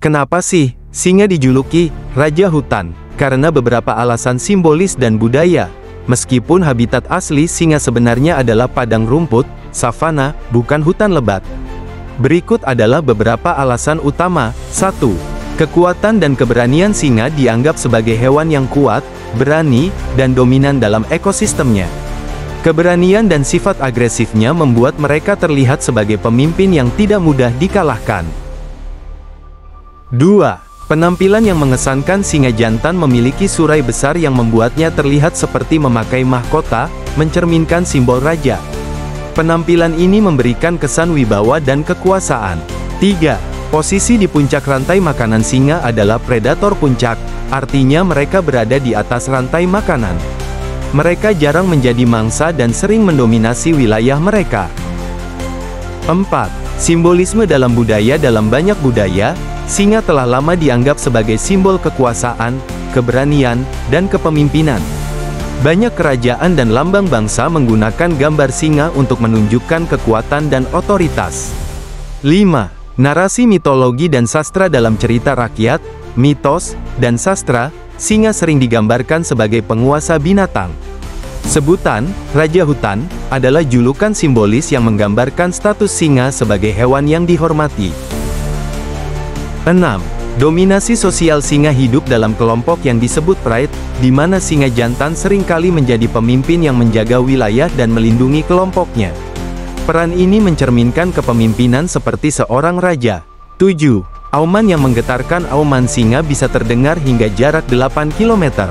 Kenapa sih singa dijuluki Raja Hutan? Karena beberapa alasan simbolis dan budaya. Meskipun habitat asli singa sebenarnya adalah padang rumput, savana, bukan hutan lebat. Berikut adalah beberapa alasan utama. 1. Kekuatan dan keberanian singa dianggap sebagai hewan yang kuat, berani, dan dominan dalam ekosistemnya. Keberanian dan sifat agresifnya membuat mereka terlihat sebagai pemimpin yang tidak mudah dikalahkan. 2. Penampilan yang mengesankan. Singa jantan memiliki surai besar yang membuatnya terlihat seperti memakai mahkota, mencerminkan simbol raja. Penampilan ini memberikan kesan wibawa dan kekuasaan. 3. Posisi di puncak rantai makanan. Singa adalah predator puncak, artinya mereka berada di atas rantai makanan. Mereka jarang menjadi mangsa dan sering mendominasi wilayah mereka. 4. Simbolisme dalam budaya. Dalam banyak budaya, singa telah lama dianggap sebagai simbol kekuasaan, keberanian, dan kepemimpinan. Banyak kerajaan dan lambang bangsa menggunakan gambar singa untuk menunjukkan kekuatan dan otoritas. 5. Narasi mitologi dan sastra. Dalam cerita rakyat, mitos, dan sastra, singa sering digambarkan sebagai penguasa binatang. Sebutan Raja Hutan adalah julukan simbolis yang menggambarkan status singa sebagai hewan yang dihormati. 6. Dominasi sosial. Singa hidup dalam kelompok yang disebut pride, di mana singa jantan seringkali menjadi pemimpin yang menjaga wilayah dan melindungi kelompoknya. Peran ini mencerminkan kepemimpinan seperti seorang raja. 7. Auman yang menggetarkan. Auman singa bisa terdengar hingga jarak 8 km.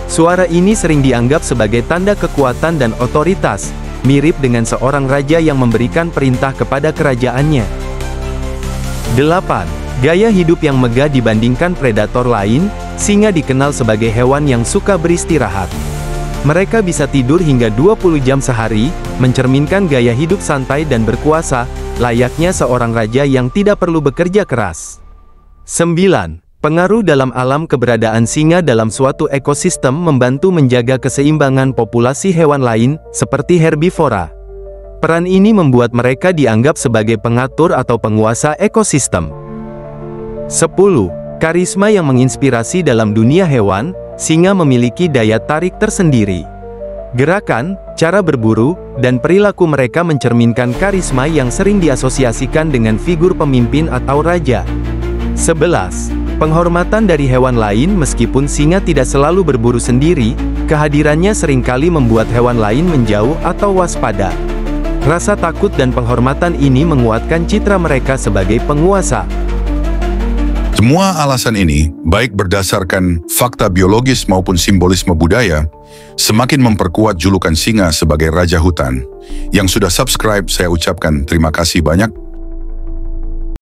Suara ini sering dianggap sebagai tanda kekuatan dan otoritas, mirip dengan seorang raja yang memberikan perintah kepada kerajaannya. 8. Gaya hidup yang megah dibandingkan predator lain. Singa dikenal sebagai hewan yang suka beristirahat. Mereka bisa tidur hingga 20 jam sehari, mencerminkan gaya hidup santai dan berkuasa, layaknya seorang raja yang tidak perlu bekerja keras. 9. Pengaruh dalam alam. Keberadaan singa dalam suatu ekosistem membantu menjaga keseimbangan populasi hewan lain, seperti herbivora. Peran ini membuat mereka dianggap sebagai pengatur atau penguasa ekosistem. 10. Karisma yang menginspirasi. Dalam dunia hewan, singa memiliki daya tarik tersendiri. Gerakan, cara berburu, dan perilaku mereka mencerminkan karisma yang sering diasosiasikan dengan figur pemimpin atau raja. 11. Penghormatan dari hewan lain. Meskipun singa tidak selalu berburu sendiri, kehadirannya seringkali membuat hewan lain menjauh atau waspada. Rasa takut dan penghormatan ini menguatkan citra mereka sebagai penguasa. Semua alasan ini, baik berdasarkan fakta biologis maupun simbolisme budaya, semakin memperkuat julukan singa sebagai Raja Hutan. Yang sudah subscribe, saya ucapkan terima kasih banyak.